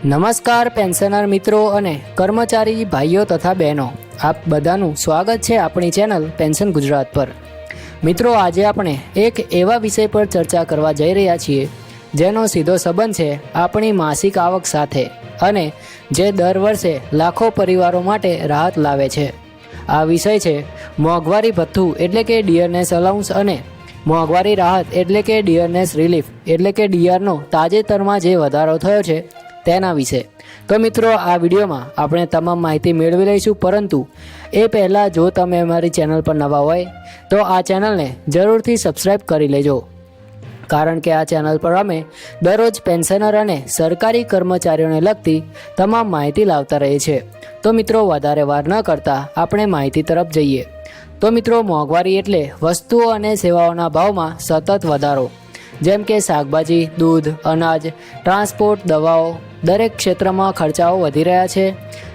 નમસ્કાર પેન્શનર મિત્રો અને કર્મચારી ભાઈઓ તથા બહેનો, આપ બધાનું સ્વાગત છે આપણી ચેનલ પેન્શન ગુજરાત પર। મિત્રો, આજે આપણે એક એવા વિષય પર ચર્ચા કરવા જઈ રહ્યા છીએ જેનો સીધો સંબંધ છે આપણી માસિક આવક સાથે અને જે દર વર્ષે લાખો પરિવારો માટે રાહત લાવે છે। આ વિષય છે મોંઘવારી ભથ્થું એટલે કે ડિયરનેસ અલાઉન્સ અને મોંઘવારી રાહત એટલે કે ડિયરનેસ રિલીફ એટલે કે ડીઆરનો તાજેતરમાં જે વધારો થયો છે તેના વિશે। તો મિત્રો, આ વિડીયોમાં આપણે તમામ માહિતી મેળવી લઈશું, પરંતુ એ પહેલાં જો તમે અમારી ચેનલ પર નવા હોય તો આ ચેનલને જરૂરથી સબસ્ક્રાઈબ કરી લેજો, કારણ કે આ ચેનલ પર અમે દરરોજ પેન્શનર અને સરકારી કર્મચારીઓને લગતી તમામ માહિતી લાવતા રહીએ છીએ। તો મિત્રો, વધારે વાર ન કરતાં આપણે માહિતી તરફ જઈએ। તો મિત્રો, મોંઘવારી એટલે વસ્તુઓ અને સેવાઓના ભાવમાં સતત વધારો, જેમ કે શાકભાજી, દૂધ, અનાજ, ટ્રાન્સપોર્ટ, દવાઓ, દરેક ક્ષેત્રમાં ખર્ચાઓ વધી રહ્યા છે।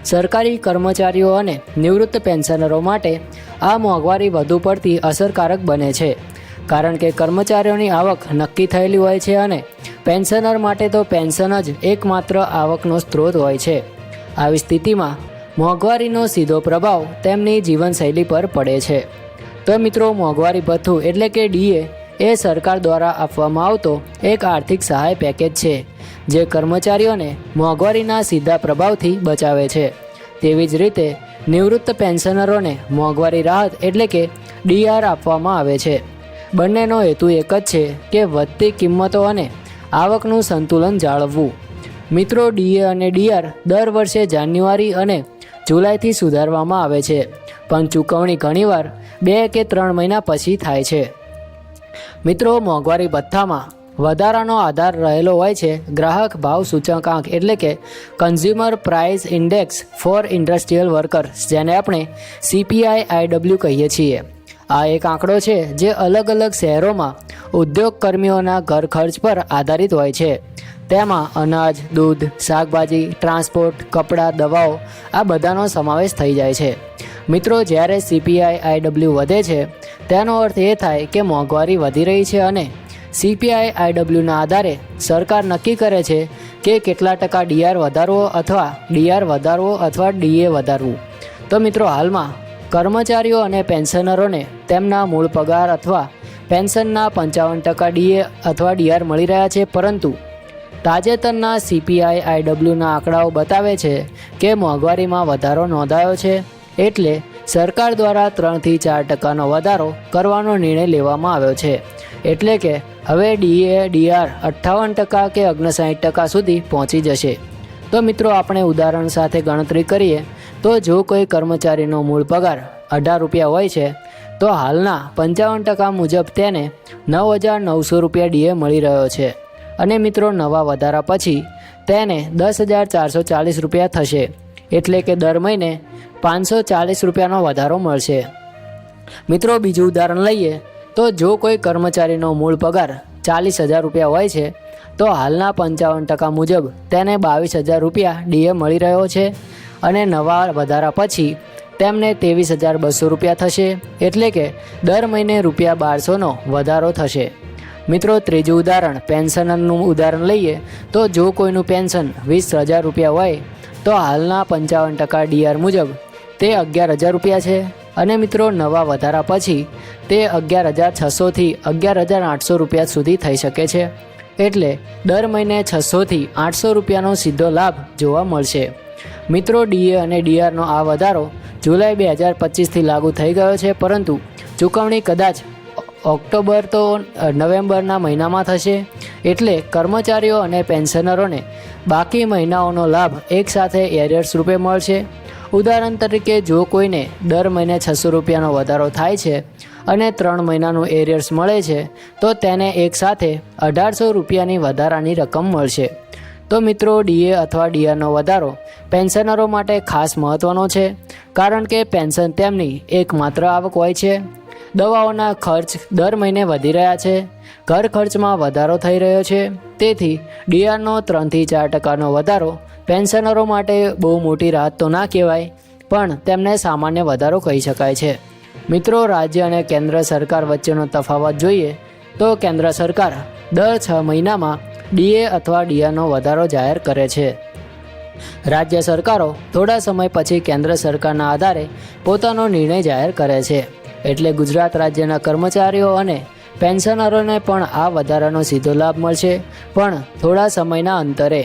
સરકારી કર્મચારીઓ અને નિવૃત્ત પેન્શનરો માટે આ મોંઘવારી વધુ પડતી અસરકારક બને છે, કારણ કે કર્મચારીઓની આવક નક્કી થયેલી હોય છે અને પેન્શનર માટે તો પેન્શન જ એકમાત્ર આવકનો સ્ત્રોત હોય છે। આવી સ્થિતિમાં મોંઘવારીનો સીધો પ્રભાવ તેમની જીવનશૈલી પર પડે છે। તો મિત્રો, મોંઘવારી ભથ્થું એટલે કે ડીએ એ સરકાર દ્વારા આપવામાં આવતો એક આર્થિક સહાય પેકેજ છે જે કર્મચારીઓને મોંઘવારીના સીધા પ્રભાવથી બચાવે છે। તેવી જ રીતે નિવૃત્ત પેન્શનરોને મોંઘવારી રાહત એટલે કે ડીઆર આપવામાં આવે છે। બંનેનો હેતુ એક જ છે કે વધતી કિંમતો અને આવકનું સંતુલન જાળવવું। મિત્રો, ડીએ અને ડીઆર દર વર્ષે જાન્યુઆરી અને જુલાઈથી સુધારવામાં આવે છે, પણ ચૂકવણી ઘણીવાર 2 કે 3 મહિના પછી થાય છે। મિત્રો, મોંઘવારી ભથ્થામાં વધારાનો આધાર રહેલો હોય છે ગ્રાહક ભાવ સૂચકાંક એટલે કે consumer price index four industrial workers, જેને આપણે CPI-IW કહીએ છીએ। આ એક આંકડો છે જે અલગ અલગ શહેરોમાં ઉદ્યોગ કર્મીઓના ઘર ખર્ચ પર આધારિત હોય છે। તેમાં અનાજ, દૂધ, શાકભાજી, ટ્રાન્સપોર્ટ, કપડાં, દવાઓ આ બધાનો સમાવેશ થઈ જાય છે। મિત્રો, જ્યારે CPI-IW વધે છે તેનો અર્થ એ થાય કે મોંઘવારી વધી રહી છે અને CPI-IWના આધારે સરકાર નક્કી કરે છે કે કેટલા ટકા ડીઆર વધારવો અથવા ડીએ વધારવું। તો મિત્રો, હાલમાં કર્મચારીઓ અને પેન્શનરોને તેમના મૂળ પગાર અથવા પેન્શનના 55% ડીએ અથવા ડીઆર મળી રહ્યા છે, પરંતુ તાજેતરના CPI-IWના આંકડાઓ બતાવે છે કે મોંઘવારીમાં વધારો નોંધાયો છે, એટલે સરકાર દ્વારા 3 થી 4% વધારો કરવાનો નિર્ણય લેવામાં આવ્યો છે। એટલે કે હવે ડીઆર 58% કે 59% સુધી પહોંચી જશે। તો મિત્રો, આપણે ઉદાહરણ સાથે ગણતરી કરીએ તો જો કોઈ કર્મચારીનો મૂળ પગાર 18 રૂપિયા હોય છે તો હાલના 55% મુજબ તેને 9,900 રૂપિયા ડીએ મળી રહ્યો છે, અને મિત્રો, નવા વધારા પછી તેને 10,440 રૂપિયા થશે, એટલે કે દર મહિને 540 રૂપિયાનો વધારો મળશે। મિત્રો, બીજું ઉદાહરણ લઈએ તો જો કોઈ કર્મચારીનો મૂળ પગાર 40,000 રૂપિયા હોય છે તો હાલના 55% મુજબ તેને 22,000 રૂપિયા ડીએ મળી રહ્યો છે, અને નવા વધારા પછી તેમને 23,200 રૂપિયા થશે, એટલે કે દર મહિને ₹1,200નો વધારો થશે। મિત્રો, ત્રીજું ઉદાહરણ પેન્શનરનું ઉદાહરણ લઈએ તો જો કોઈનું પેન્શન 20,000 રૂપિયા હોય તો હાલના 55% ડીઆર મુજબ તે 11,000 રૂપિયા છે, અને મિત્રો, નવા વધારા પછી તે 11,600 થી 11,800 રૂપિયા સુધી થઈ શકે છે, એટલે દર મહિને 600 થી 800 રૂપિયાનો સીધો લાભ જોવા મળશે। મિત્રો, ડીએ અને ડીઆરનો આ વધારો જુલાઈ 2025થી લાગુ થઈ ગયો છે, પરંતુ ચૂકવણી કદાચ ઓક્ટોબર તો નવેમ્બરના મહિનામાં થશે, એટલે કર્મચારીઓ અને પેન્શનરોને બાકી મહિનાઓનો લાભ એકસાથે એરિયર્સ રૂપે મળશે। ઉદાહરણ તરીકે, જો કોઈને દર મહિને 600 રૂપિયાનો વધારો થાય છે અને 3 મહિનાનું એરિયર્સ મળે છે તો તેને એકસાથે 1,800 રૂપિયાની વધારાની રકમ મળશે। તો મિત્રો, ડીએ અથવા ડીઆરનો વધારો પેન્શનરો માટે ખાસ મહત્ત્વનો છે, કારણ કે પેન્શન તેમની એકમાત્ર આવક હોય છે। દવાઓના ખર્ચ દર મહિને વધી રહ્યા છે, ઘર ખર્ચમાં વધારો થઈ રહ્યો છે, તેથી ડીઆરનો 3 થી 4%નો વધારો પેન્શનરો માટે બહુ મોટી રાહત તો ના કહેવાય, પણ તેમને સામાન્ય વધારો કહી શકાય છે। મિત્રો, રાજ્ય અને કેન્દ્ર સરકાર વચ્ચેનો તફાવત જોઈએ તો કેન્દ્ર સરકાર દર 6 મહિનામાં ડીએ અથવા ડીઆરનો વધારો જાહેર કરે છે, રાજ્ય સરકારો થોડા સમય પછી કેન્દ્ર સરકારના આધારે પોતાનો નિર્ણય જાહેર કરે છે. એટલે ગુજરાત રાજ્યના કર્મચારીઓ અને પેન્શનરોને પણ આ વધારાનો સીધો લાભ મળશે, પણ થોડા સમયના અંતરે.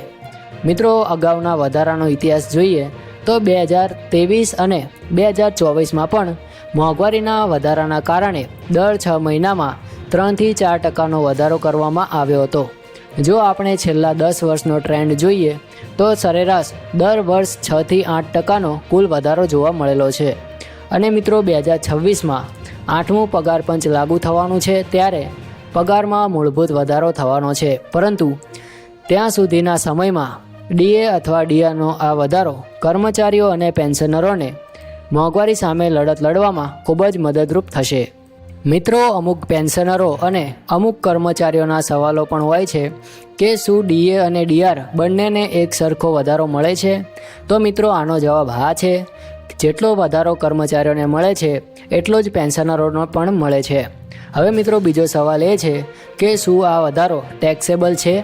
મિત્રો, અગાઉના વધારાનો ઇતિહાસ જોઈએ તો 2023 અને 2024માં પણ મોંઘવારીના વધારાના કારણે દર 6 મહિનામાં 3થી 4% વધારો કરવામાં આવ્યો હતો. જો આપણે છેલ્લા 10 વર્ષનો ટ્રેન્ડ જોઈએ તો સરેરાશ દર વર્ષ 6થી 8% કુલ વધારો જોવા મળેલો છે. અને મિત્રો, 2026માં 8મું પગાર પંચ લાગુ થવાનું છે, ત્યારે પગારમાં મૂળભૂત વધારો થવાનો છે. પરંતુ ત્યાં સુધીના સમયમાં ડીએ અથવા ડીઆરનો આ વધારો કર્મચારીઓ અને પેન્શનરોને મોંઘવારી સામે લડત લડવામાં ખૂબ જ મદદરૂપ થશે. મિત્રો, અમુક પેન્શનરો અને અમુક કર્મચારીઓના સવાલો પણ હોય છે કે શું ડીએ અને ડીઆર બંનેને એક સરખો વધારો મળે છે? તો મિત્રો, આનો જવાબ હા છે. જેટલો વધારો કર્મચારીઓને મળે છે એટલો જ પેન્શનરોનો પણ મળે છે. હવે મિત્રો, બીજો સવાલ એ છે કે શું આ વધારો ટેક્સેબલ છે?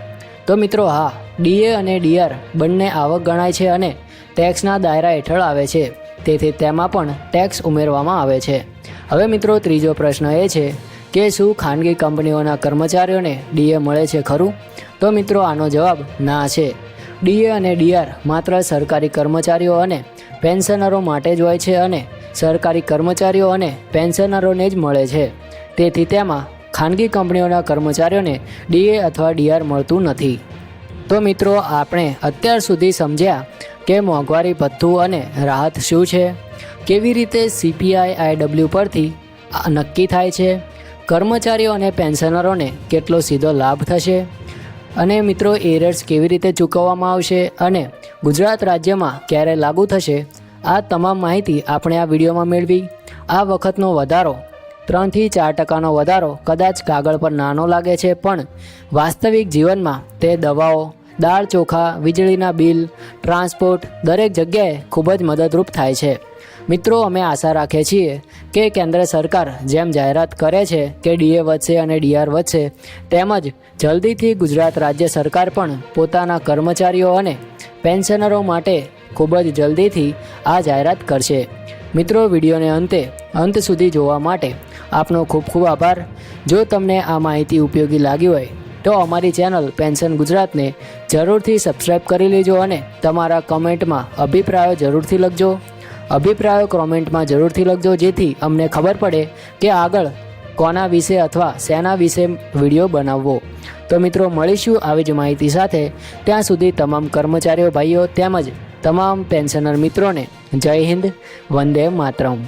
તો મિત્રો, હા, ડીએ અને ડીઆર બંને આવક ગણાય છે અને ટેક્સના દાયરા હેઠળ આવે છે, તેથી તેમાં પણ ટેક્સ ઉમેરવામાં આવે છે. હવે મિત્રો, ત્રીજો પ્રશ્ન એ છે કે શું ખાનગી કંપનીઓના કર્મચારીઓને ડીએ મળે છે ખરું? તો મિત્રો, આનો જવાબ ના છે. ડીએ અને ડીઆર માત્ર સરકારી કર્મચારીઓ અને પેન્શનરો માટે જ હોય છે અને સરકારી કર્મચારીઓ અને પેન્શનરોને જ મળે છે. તેથી તેમાં ખાનગી કંપનીઓના કર્મચારીઓને ડીએ અથવા ડીઆર મળતું નથી. તો મિત્રો, આપણે અત્યાર સુધી સમજ્યા કે મોંઘવારી ભથ્થું અને રાહત શું છે, કેવી રીતે CPI-IW પરથી નક્કી થાય છે, કર્મચારીઓ અને પેન્શનરોને કેટલો સીધો લાભ થશે, અને મિત્રો, એરર્સ કેવી રીતે ચૂકવવામાં આવશે અને ગુજરાત રાજ્યમાં ક્યારે લાગુ થશે. આ તમામ માહિતી આપણે આ વિડીયોમાં મેળવી. આ વખતનો વધારો 3થી 4%નો વધારો કદાચ કાગળ પર નાનો લાગે છે, પણ વાસ્તવિક જીવનમાં તે દવાઓ, દાળ ચોખા, વીજળીના બિલ, ટ્રાન્સપોર્ટ દરેક જગ્યાએ ખૂબ જ મદદરૂપ થાય છે. મિત્રો, અમે આશા રાખીએ છીએ કે કેન્દ્ર સરકાર જેમ જાહેરાત કરે છે કે ડીએ વધશે અને ડીઆર વધશે, તેમજ જલ્દીથી ગુજરાત રાજ્ય સરકાર પણ પોતાના કર્મચારીઓ અને પેન્શનરો માટે ખૂબ જ જલ્દીથી આ જાહેરાત કરશે. મિત્રો, વિડીયોને અંત સુધી જોવા માટે આપનો ખૂબ ખૂબ આભાર. જો તમને આ માહિતી ઉપયોગી લાગી હોય તો અમારી ચેનલ પેન્શન ગુજરાતને જરૂરથી સબસ્ક્રાઈબ કરી લેજો અને તમારા કમેન્ટમાં અભિપ્રાયો જરૂરથી લખજો. અભિપ્રાયો કોમેન્ટમાં જરૂરથી લખજો, જેથી અમને ખબર પડે કે આગળ કોના વિશે અથવા શેના વિશે વિડીયો બનાવવો. તો મિત્રો, મળીશું આવી જ માહિતી સાથે. ત્યાં સુધી તમામ કર્મચારીઓ ભાઈઓ તેમજ તમામ પેન્શનર મિત્રોને જય હિન્દ, વંદે માતરમ.